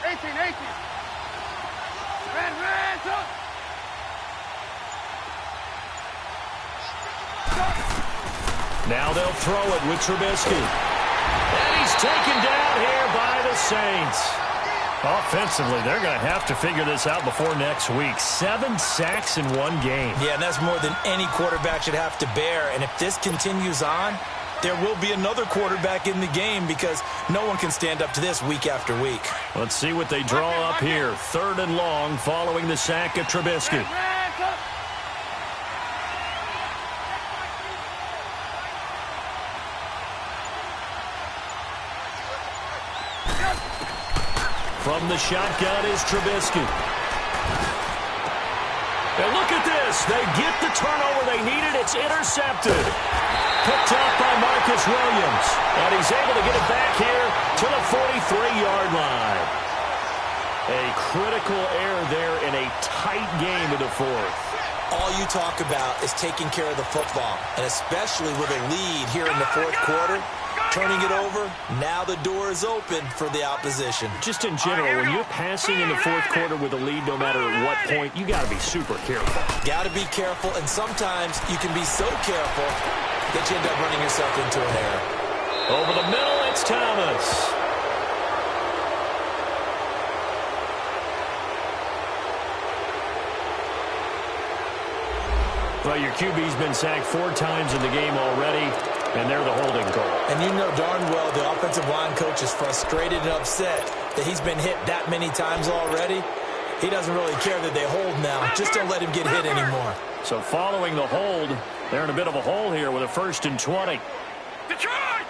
18. Now they'll throw it with Trubisky. And he's taken down here by the Saints. Offensively, they're going to have to figure this out before next week. 7 sacks in one game. Yeah, and that's more than any quarterback should have to bear. And if this continues on, there will be another quarterback in the game because no one can stand up to this week after week. Let's see what they draw up here. 3rd and long following the sack of Trubisky. From the shotgun is Trubisky. And look at this. They get the turnover they needed. It's intercepted. Picked up by Marcus Williams. And he's able to get it back here to the 43-yard line. A critical error there in a tight game in the 4th. All you talk about is taking care of the football, and especially with a lead here in the 4th quarter. Turning it over, now the door is open for the opposition. Just in general, when you're passing in the 4th quarter with a lead, no matter at what point, you got to be super careful. Got to be careful, and sometimes you can be so careful that you end up running yourself into an error. Over the middle, it's Thomas. Well, your QB's been sacked 4 times in the game already, and they're the holding call. And you know darn well the offensive line coach is frustrated and upset that he's been hit that many times already. He doesn't really care that they hold now. Just don't let him get hit anymore. So following the hold, they're in a bit of a hole here with a 1st and 20. Detroit!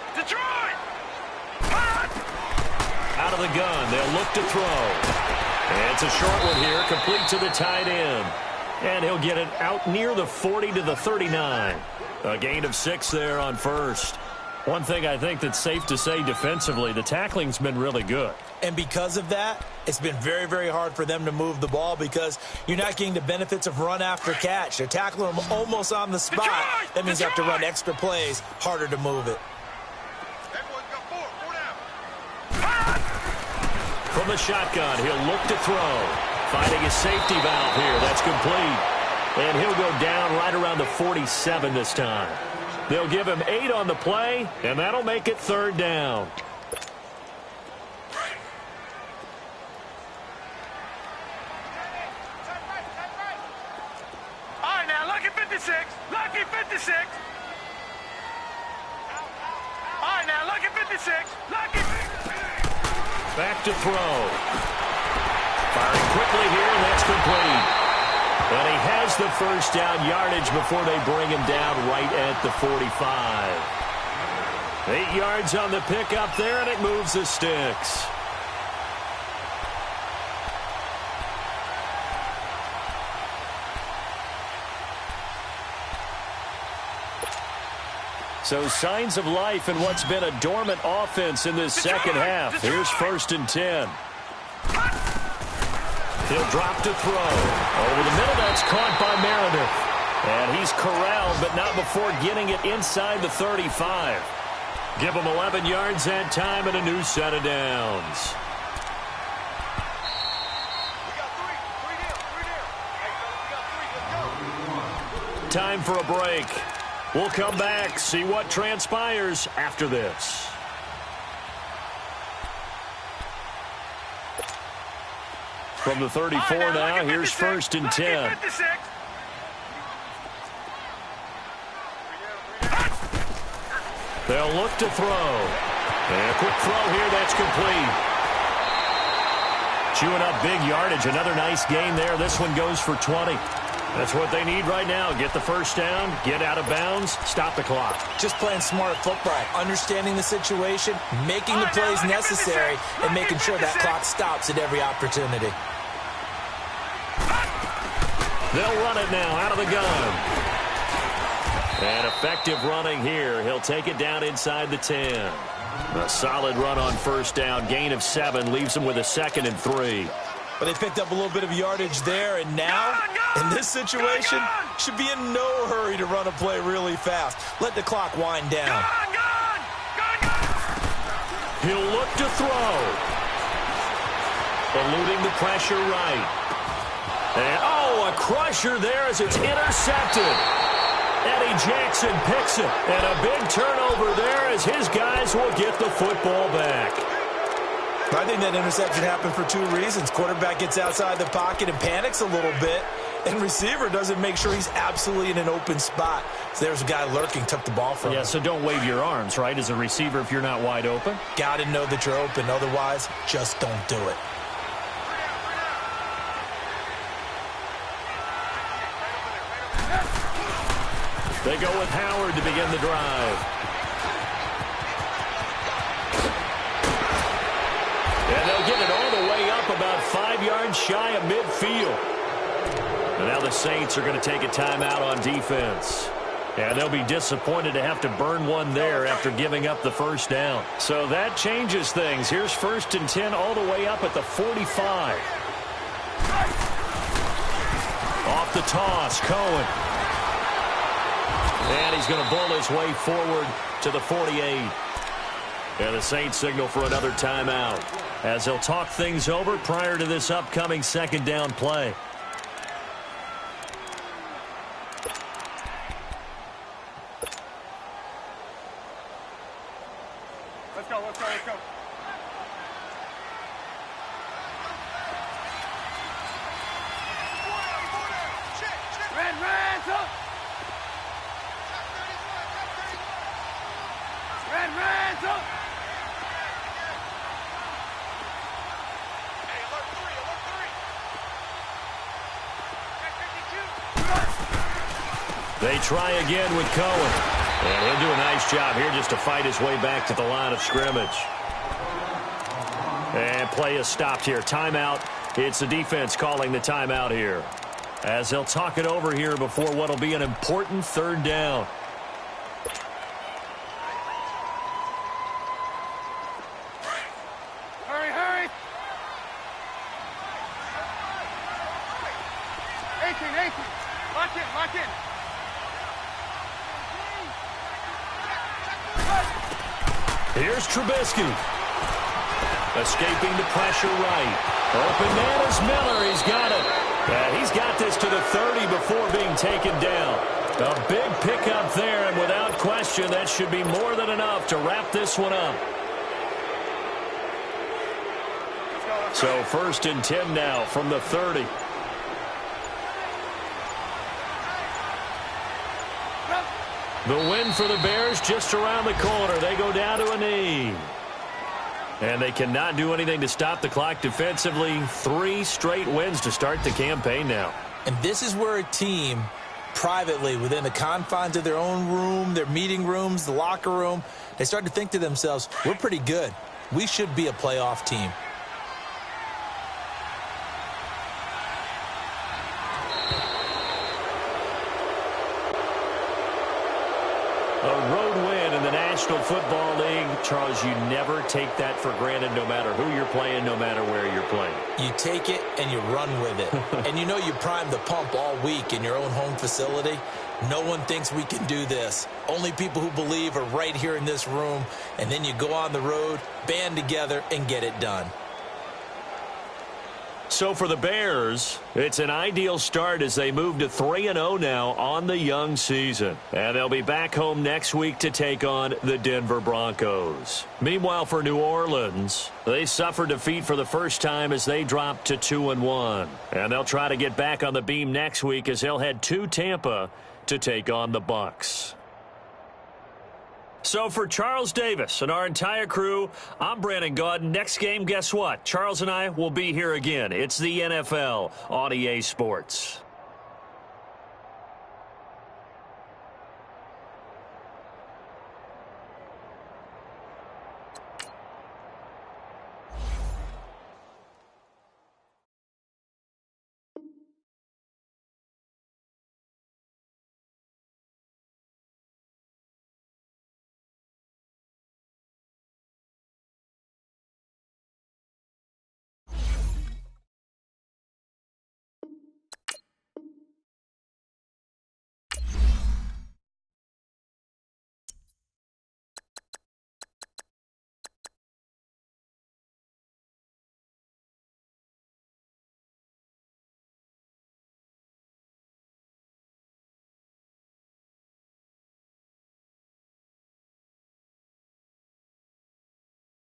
Out of the gun, they'll look to throw. And it's a short one here, complete to the tight end. And he'll get it out near the 40 to the 39. A gain of 6 there on 1st. One thing I think that's safe to say defensively, the tackling's been really good. And because of that, It's been very, very hard for them to move the ball because you're not getting the benefits of run after catch. They're tackling them almost on the spot. That means you have to run extra plays, harder to move it. From the shotgun, he'll look to throw. Finding his safety valve here. That's complete. And he'll go down right around the 47 this time. They'll give him 8 on the play, and that'll make it 3rd down. All right, now, lucky 56. Lucky 56. All right, now, lucky 56. Lucky 56. Back to throw. Firing quickly here, and that's complete. And he has the first down yardage before they bring him down right at the 45. 8 yards on the pickup there, and it moves the sticks. So signs of life in what's been a dormant offense in this second half. Here's 1st and 10. He'll drop to throw. Over the middle, that's caught by Meredith. And he's corralled, but not before getting it inside the 35. Give him 11 yards that time and a new set of downs. Time for a break. We'll come back, see what transpires after this. From the 34 now, here's 1st and 10. They'll look to throw. And a quick throw here, that's complete. Chewing up big yardage, another nice gain there. This one goes for 20. That's what they need right now. Get the first down, get out of bounds, stop the clock. Just playing smart football, understanding the situation, making the plays necessary, and making sure that clock stops at every opportunity. They'll run it now out of the gun. And effective running here. He'll take it down inside the 10. A solid run on first down. Gain of 7 leaves him with a 2nd and 3. But they picked up a little bit of yardage there, and now, in this situation, should be in no hurry to run a play really fast. Let the clock wind down. He'll look to throw. Eluding the pressure right. And, a crusher there as it's intercepted. Eddie Jackson picks it. And a big turnover there as his guys will get the football back. I think that interception happened for 2 reasons. Quarterback gets outside the pocket and panics a little bit. And receiver doesn't make sure he's absolutely in an open spot. So there's a guy lurking, took the ball from him. Yeah, so don't wave your arms, right, as a receiver if you're not wide open. Got to know that you're open. Otherwise, just don't do it. They go with Howard to begin the drive. And they'll get it all the way up about 5 yards shy of midfield. And now the Saints are going to take a timeout on defense. And they'll be disappointed to have to burn one there after giving up the first down. So that changes things. Here's 1st and 10 all the way up at the 45. Off the toss, Cohen. And he's going to bull his way forward to the 48. And the Saints signal for another timeout as they'll talk things over prior to this upcoming 2nd down play. Let's go, let's go, let's go. They try again with Cohen. And he'll do a nice job here just to fight his way back to the line of scrimmage. And play is stopped here. Timeout. It's the defense calling the timeout here, as they'll talk it over here before what will be an important 3rd down. Hurry, hurry. Second. Here's Trubisky. Escaping the pressure right. Open man is Miller. He's got it. And he's got this to the 30 before being taken down. A big pickup there, and without question, that should be more than enough to wrap this one up. So 1st and 10 now from the 30. The win for the Bears just around the corner. They go down to a knee. And they cannot do anything to stop the clock defensively. 3 straight wins to start the campaign now. And this is where a team, privately, within the confines of their own room, their meeting rooms, the locker room, they start to think to themselves, we're pretty good. We should be a playoff team. A road win in the National Football League. Charles, you never take that for granted no matter who you're playing, no matter where you're playing. You take it and you run with it. And you know you primed the pump all week in your own home facility. No one thinks we can do this. Only people who believe are right here in this room. And then you go on the road, band together, and get it done. So for the Bears, it's an ideal start as they move to 3-0 now on the young season. And they'll be back home next week to take on the Denver Broncos. Meanwhile, for New Orleans, they suffered defeat for the first time as they dropped to 2-1. And they'll try to get back on the beam next week as they'll head to Tampa to take on the Bucs. So for Charles Davis and our entire crew, I'm Brandon Gaudin. Next game, guess what? Charles and I will be here again. It's the NFL on EA Sports.